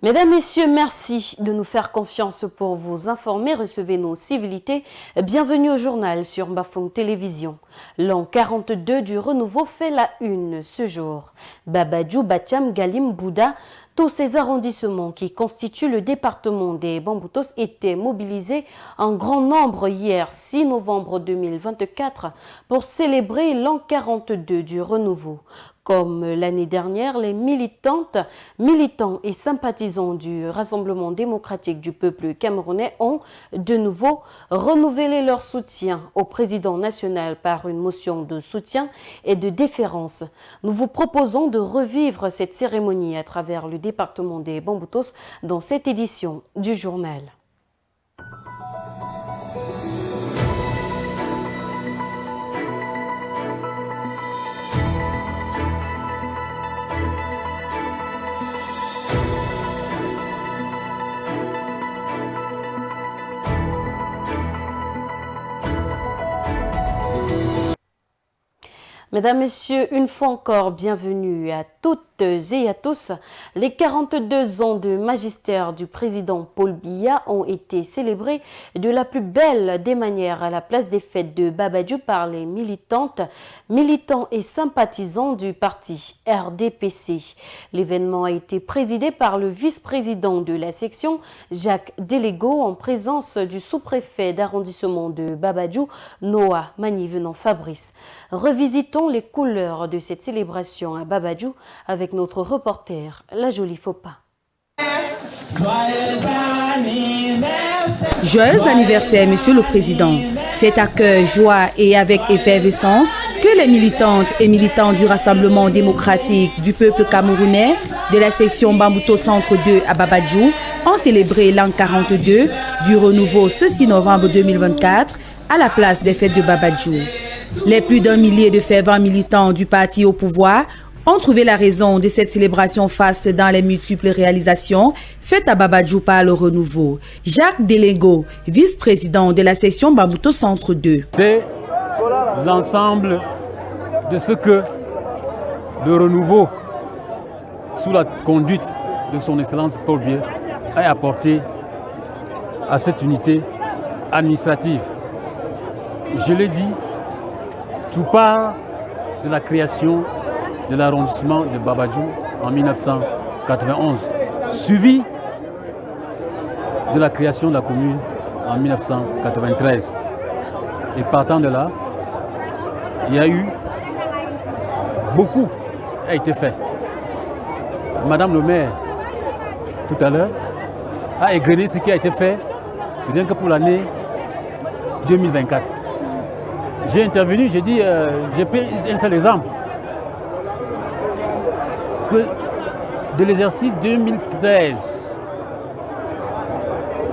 Mesdames, Messieurs, merci de nous faire confiance pour vous informer. Recevez nos civilités. Bienvenue au journal sur Bafong Télévision. L'an 42 du renouveau fait la une ce jour. Babadjou, Bacham, Galim, Bouddha, tous ces arrondissements qui constituent le département des Bamboutos étaient mobilisés en grand nombre hier 6 novembre 2024 pour célébrer l'an 42 du renouveau. Comme l'année dernière, les militants et sympathisants du Rassemblement démocratique du peuple camerounais ont de nouveau renouvelé leur soutien au président national par une motion de soutien et de déférence. Nous vous proposons de revivre cette cérémonie à travers le département des Bamboutos dans cette édition du journal. Mesdames, Messieurs, une fois encore, bienvenue à toutes et à tous. Les 42 ans de magistère du président Paul Biya ont été célébrés de la plus belle des manières à la place des fêtes de Babadjou par les militants et sympathisants du parti RDPC. L'événement a été présidé par le vice-président de la section, Jacques Délégo, en présence du sous-préfet d'arrondissement de Babadjou, Noah Manivenant Fabrice. Revisitons les couleurs de cette célébration à Babadjou avec notre reporter, la jolie Fopa. Joyeux anniversaire, Monsieur le Président. C'est à cœur, joie et avec effervescence que les militantes et militants du Rassemblement démocratique du peuple camerounais de la section Bambouto Centre 2 à Babadjou ont célébré l'an 42 du renouveau ce 6 novembre 2024 à la place des fêtes de Babadjou. Les plus d'un millier de fervents militants du parti au pouvoir ont trouvé la raison de cette célébration faste dans les multiples réalisations faites à Babadjou par le renouveau. Jacques Délégo, vice-président de la section Bambouto Centre 2. C'est l'ensemble de ce que le renouveau, sous la conduite de son Excellence Paul Biya, a apporté à cette unité administrative. Je l'ai dit, tout part de la création de l'arrondissement de Babadjou en 1991, suivi de la création de la commune en 1993. Et partant de là, il y a eu beaucoup a été fait. Madame le maire, tout à l'heure, a égrené ce qui a été fait rien que pour l'année 2024. J'ai intervenu, j'ai dit, j'ai pris un seul exemple. Que de l'exercice 2013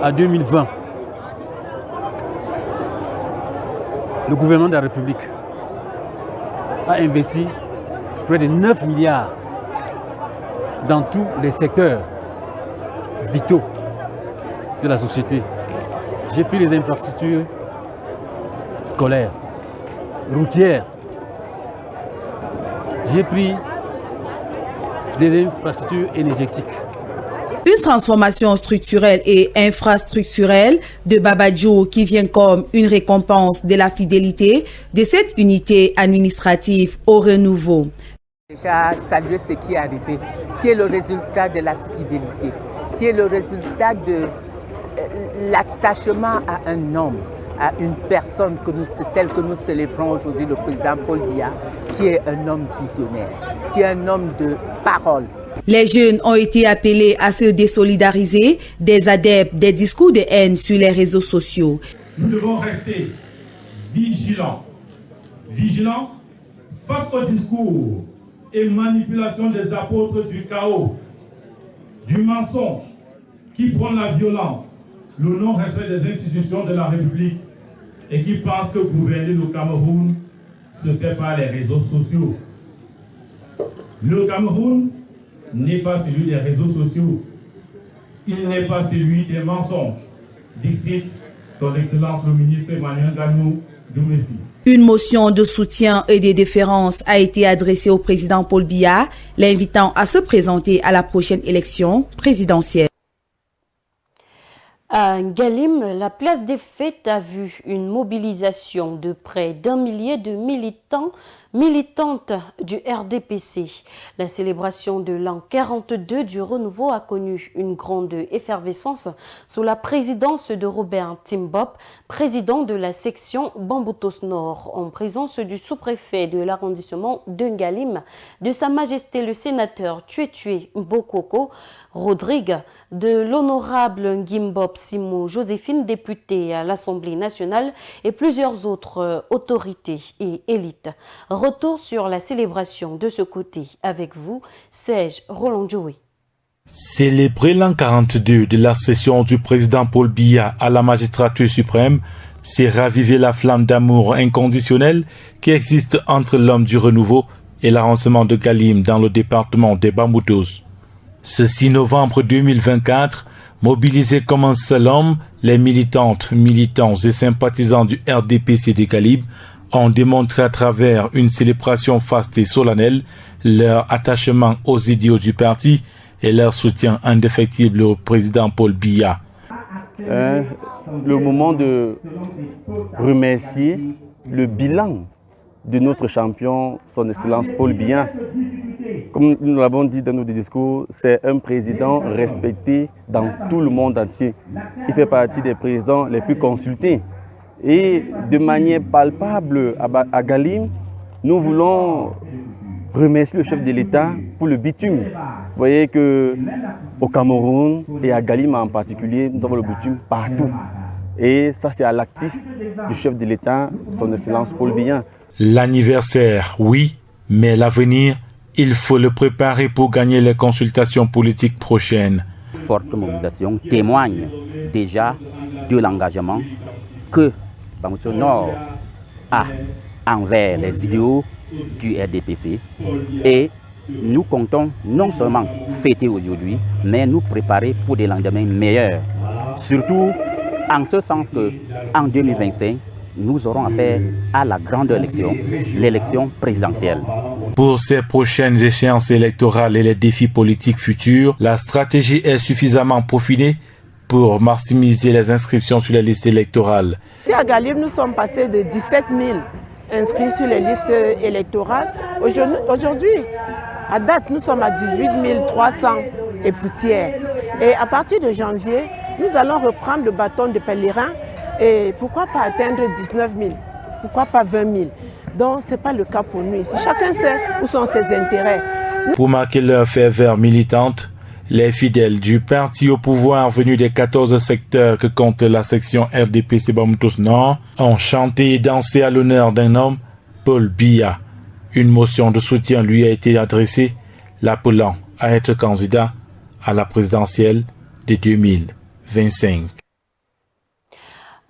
à 2020, le gouvernement de la République a investi près de 9 milliards dans tous les secteurs vitaux de la société. J'ai pris les infrastructures scolaires, routières, j'ai pris des infrastructures énergétiques. Une transformation structurelle et infrastructurelle de Babadjou qui vient comme une récompense de la fidélité de cette unité administrative au renouveau. Déjà saluer ce qui est arrivé, qui est le résultat de la fidélité, qui est le résultat de l'attachement à un homme, à une personne, celle que nous célébrons aujourd'hui, le président Paul Biya, qui est un homme visionnaire, qui est un homme de parole. Les jeunes ont été appelés à se désolidariser des adeptes des discours de haine sur les réseaux sociaux. Nous devons rester vigilants. Vigilants face aux discours et manipulations des apôtres du chaos, du mensonge, qui prônent la violence, le non-respect des institutions de la République et qui pensent que gouverner le Cameroun se fait par les réseaux sociaux. Le Cameroun n'est pas celui des réseaux sociaux. Il n'est pas celui des mensonges. Dixit, son Excellence le ministre Emmanuel Ganou Djoumessi. Une motion de soutien et de déférence a été adressée au président Paul Biya, l'invitant à se présenter à la prochaine élection présidentielle. À Ngalim, la place des fêtes a vu une mobilisation de près d'1 millier de militantes du RDPC. La célébration de l'an 42 du renouveau a connu une grande effervescence sous la présidence de Robert Timbop, président de la section Bamboutos Nord, en présence du sous-préfet de l'arrondissement de Ngalim, de Sa Majesté le sénateur Tuetue Mbokoko Rodrigue, de l'honorable Ngimbop Simon Joséphine, députée à l'Assemblée nationale, et plusieurs autres autorités et élites. Retour sur la célébration de ce côté avec vous, Serge Roland-Joué. Célébrer l'an 42 de la session du président Paul Biya à la magistrature suprême, c'est raviver la flamme d'amour inconditionnel qui existe entre l'homme du renouveau et l'arrondissement de Ngalim dans le département des Bamboutos. Ce 6 novembre 2024, mobilisés comme un seul homme, les militantes, militants et sympathisants du RDPC de Ngalim ont démontré à travers une célébration faste et solennelle leur attachement aux idéaux du parti et leur soutien indéfectible au président Paul Biya. Le moment de remercier le bilan de notre champion, son Excellence Paul Biya. Comme nous l'avons dit dans nos discours, c'est un président respecté dans tout le monde entier. Il fait partie des présidents les plus consultés. Et de manière palpable à Ngalim, nous voulons remercier le chef de l'État pour le bitume. Vous voyez qu'au Cameroun et à Ngalim en particulier, nous avons le bitume partout. Et ça, c'est à l'actif du chef de l'État, son Excellence Paul Biya. L'anniversaire, oui, mais l'avenir, il faut le préparer pour gagner les consultations politiques prochaines. Forte mobilisation témoigne déjà de l'engagement que Bamboutos Nord a envers les idéaux du RDPC. Et nous comptons non seulement fêter aujourd'hui, mais nous préparer pour des lendemains meilleurs. Surtout en ce sens qu'en 2025, nous aurons affaire à la grande élection, l'élection présidentielle. Pour ces prochaines échéances électorales et les défis politiques futurs, la stratégie est suffisamment peaufinée pour maximiser les inscriptions sur les listes électorales. À Ngalim, nous sommes passés de 17 000 inscrits sur les listes électorales. Aujourd'hui, à date, nous sommes à 18 300 et poussières. Et à partir de janvier, nous allons reprendre le bâton de pèlerin. Et pourquoi pas atteindre 19 000? Pourquoi pas 20 000? Donc, ce n'est pas le cas pour nous ici. Chacun sait où sont ses intérêts. Pour marquer leur ferveur militante, les fidèles du parti au pouvoir venus des 14 secteurs que compte la section RDPC Bamboutos Nord ont chanté et dansé à l'honneur d'un homme, Paul Biya. Une motion de soutien lui a été adressée, l'appelant à être candidat à la présidentielle de 2025.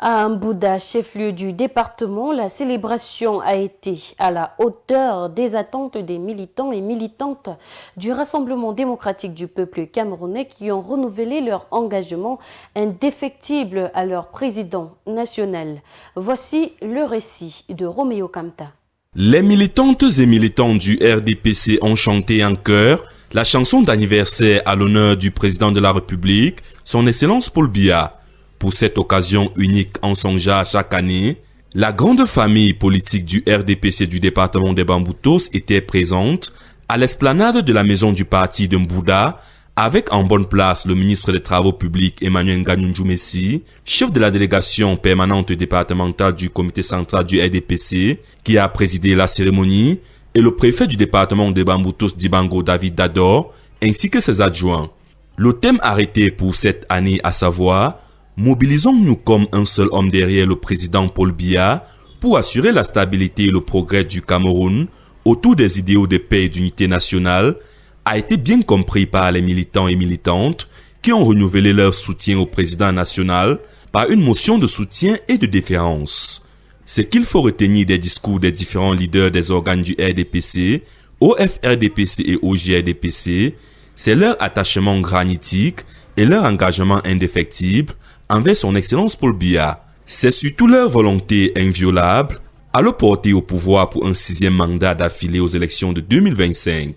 À Mbouda, chef-lieu du département, la célébration a été à la hauteur des attentes des militants et militantes du Rassemblement démocratique du peuple camerounais qui ont renouvelé leur engagement indéfectible à leur président national. Voici le récit de Roméo Kamta. Les militantes et militants du RDPC ont chanté en chœur la chanson d'anniversaire à l'honneur du président de la République, son Excellence Paul Biya. Pour cette occasion unique en son genre chaque année, la grande famille politique du RDPC du département des Bamboutos était présente à l'esplanade de la maison du parti de Mbouda, avec en bonne place le ministre des Travaux publics Emmanuel Nganyunju Messi, chef de la délégation permanente départementale du comité central du RDPC, qui a présidé la cérémonie, et le préfet du département des Bamboutos Dibango David Dador, ainsi que ses adjoints. Le thème arrêté pour cette année, à savoir « Mobilisons-nous comme un seul homme derrière le président Paul Biya pour assurer la stabilité et le progrès du Cameroun autour des idéaux de paix et d'unité nationale » a été bien compris par les militants et militantes qui ont renouvelé leur soutien au président national par une motion de soutien et de déférence. Ce qu'il faut retenir des discours des différents leaders des organes du RDPC, OFRDPC et OJRDPC, c'est leur attachement granitique et leur engagement indéfectible envers son Excellence Paul Biya. C'est surtout leur volonté inviolable alors porté au pouvoir pour un 6e mandat d'affilée aux élections de 2025.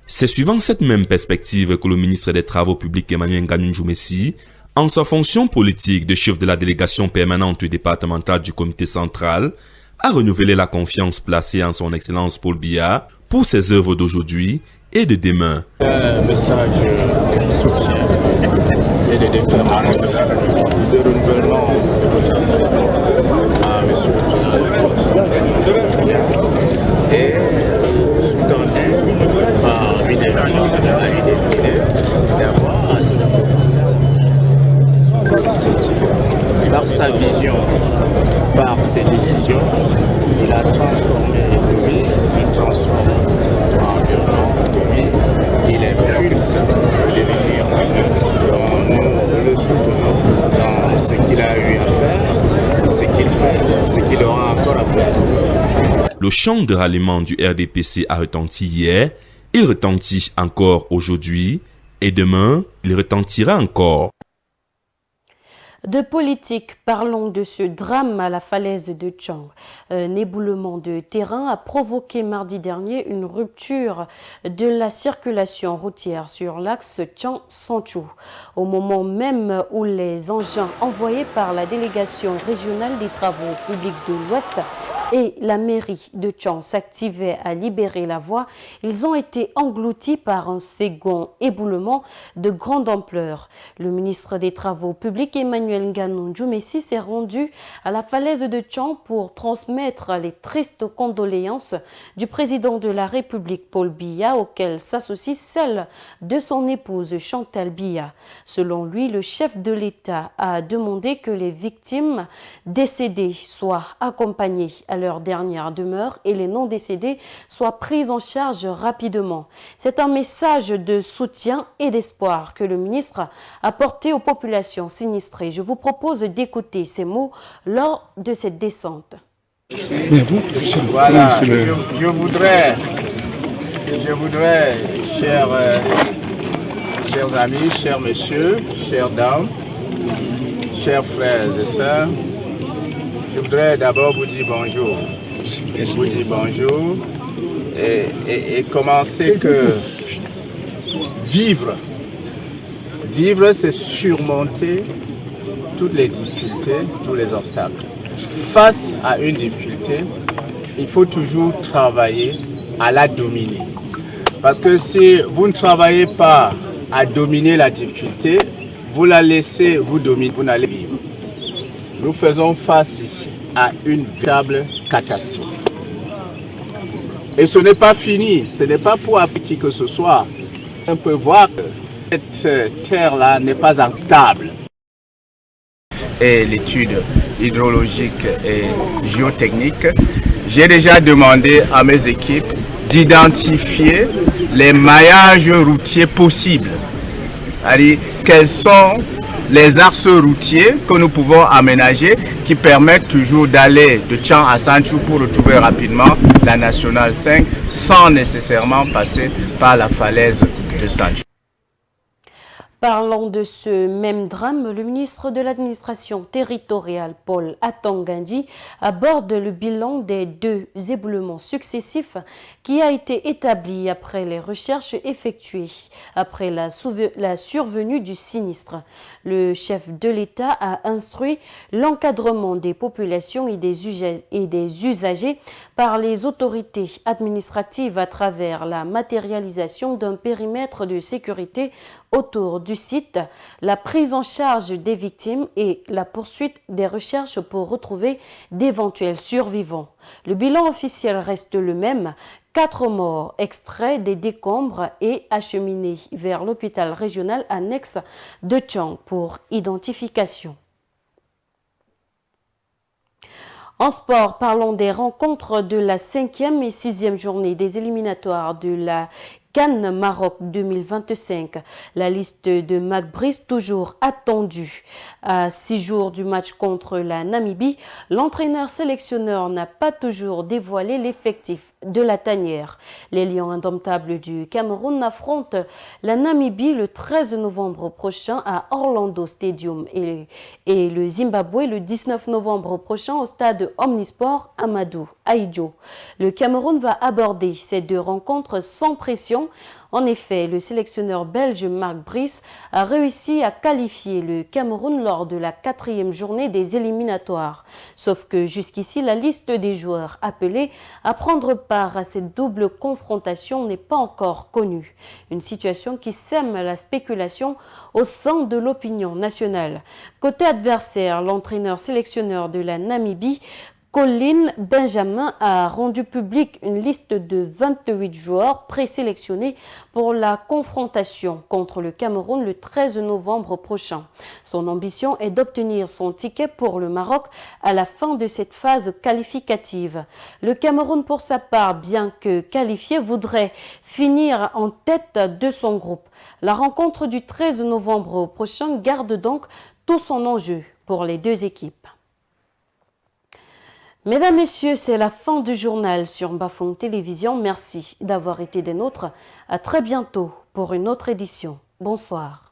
C'est suivant cette même perspective que le ministre des Travaux publics Emmanuel Nganou Djoumessi, en sa fonction politique de chef de la délégation permanente départementale du comité central, a renouvelé la confiance placée en son excellence Paul Biya pour ses œuvres d'aujourd'hui et de demain. Un message de soutien et de déférence, de renouvellement de votre engagement à M. le président et sous-tendu par une invite à lui destinée d'avoir à ce par sa vision, par ses décisions, il a transformé le pays, il transforme l'environnement de vie, il impulse le devenir. Nous le soutenons dans ce qu'il a eu à faire, ce qu'il fait, ce qu'il aura encore à faire. Le chant de ralliement du RDPC a retenti hier, il retentit encore aujourd'hui, et demain, il retentira encore. De politique, parlons de ce drame à la falaise de Tchang. Un éboulement de terrain a provoqué mardi dernier une rupture de la circulation routière sur l'axe Tchang-Sanchou. Au moment même où les engins envoyés par la délégation régionale des travaux publics de l'Ouest et la mairie de Tchang s'activaient à libérer la voie, ils ont été engloutis par un second éboulement de grande ampleur. Le ministre des Travaux publics Emmanuel Nganou Djoumessi s'est rendu à la falaise de Tchang pour transmettre les tristes condoléances du président de la République Paul Biya, auxquelles s'associe celle de son épouse Chantal Biya. Selon lui, le chef de l'État a demandé que les victimes décédées soient accompagnées à leur dernière demeure et les non décédés soient pris en charge rapidement. C'est un message de soutien et d'espoir que le ministre a porté aux populations sinistrées. Je vous propose d'écouter ces mots lors de cette descente. Voilà, je voudrais, chers amis, chers messieurs, chères dames, chers frères et sœurs, je voudrais d'abord vous dire bonjour. Vous dire bonjour et commencer que vivre, c'est surmonter toutes les difficultés, tous les obstacles. Face à une difficulté, il faut toujours travailler à la dominer. Parce que si vous ne travaillez pas à dominer la difficulté, vous la laissez vous dominer, vous n'allez vivre. Nous faisons face ici à une véritable catastrophe. Et ce n'est pas fini, ce n'est pas pour appeler qui que ce soit. On peut voir que cette terre-là n'est pas instable. Et l'étude hydrologique et géotechnique, j'ai déjà demandé à mes équipes d'identifier les maillages routiers possibles. C'est-à-dire, quels sont les axes routiers que nous pouvons aménager qui permettent toujours d'aller de Tchang à Sanchou pour retrouver rapidement la nationale 5 sans nécessairement passer par la falaise de Sanchou. Parlant de ce même drame, le ministre de l'administration territoriale, Paul Atangandi, aborde le bilan des 2 éboulements successifs qui a été établi après les recherches effectuées, après la survenue du sinistre. Le chef de l'État a instruit l'encadrement des populations et des usagers par les autorités administratives à travers la matérialisation d'un périmètre de sécurité autour du site, la prise en charge des victimes et la poursuite des recherches pour retrouver d'éventuels survivants. Le bilan officiel reste le même, 4 morts extraits des décombres et acheminés vers l'hôpital régional annexe de Tchang pour identification. En sport, parlons des rencontres de la 5e et 6e journée des éliminatoires de la CAN Maroc 2025. La liste de Mac Brice toujours attendue. À 6 jours du match contre la Namibie, l'entraîneur sélectionneur n'a pas toujours dévoilé l'effectif de la tanière. Les Lions indomptables du Cameroun affrontent la Namibie le 13 novembre prochain à Orlando Stadium et le Zimbabwe le 19 novembre prochain au stade Omnisport Amadou Ahidjo. Le Cameroun va aborder ces deux rencontres sans pression. En effet, le sélectionneur belge Marc Brice a réussi à qualifier le Cameroun lors de la 4e journée des éliminatoires. Sauf que jusqu'ici, la liste des joueurs appelés à prendre part à cette double confrontation n'est pas encore connue. Une situation qui sème la spéculation au sein de l'opinion nationale. Côté adversaire, l'entraîneur sélectionneur de la Namibie, Colin Benjamin, a rendu public une liste de 28 joueurs présélectionnés pour la confrontation contre le Cameroun le 13 novembre prochain. Son ambition est d'obtenir son ticket pour le Maroc à la fin de cette phase qualificative. Le Cameroun, pour sa part, bien que qualifié, voudrait finir en tête de son groupe. La rencontre du 13 novembre prochain garde donc tout son enjeu pour les deux équipes. Mesdames, Messieurs, c'est la fin du journal sur Bafong Télévision. Merci d'avoir été des nôtres. À très bientôt pour une autre édition. Bonsoir.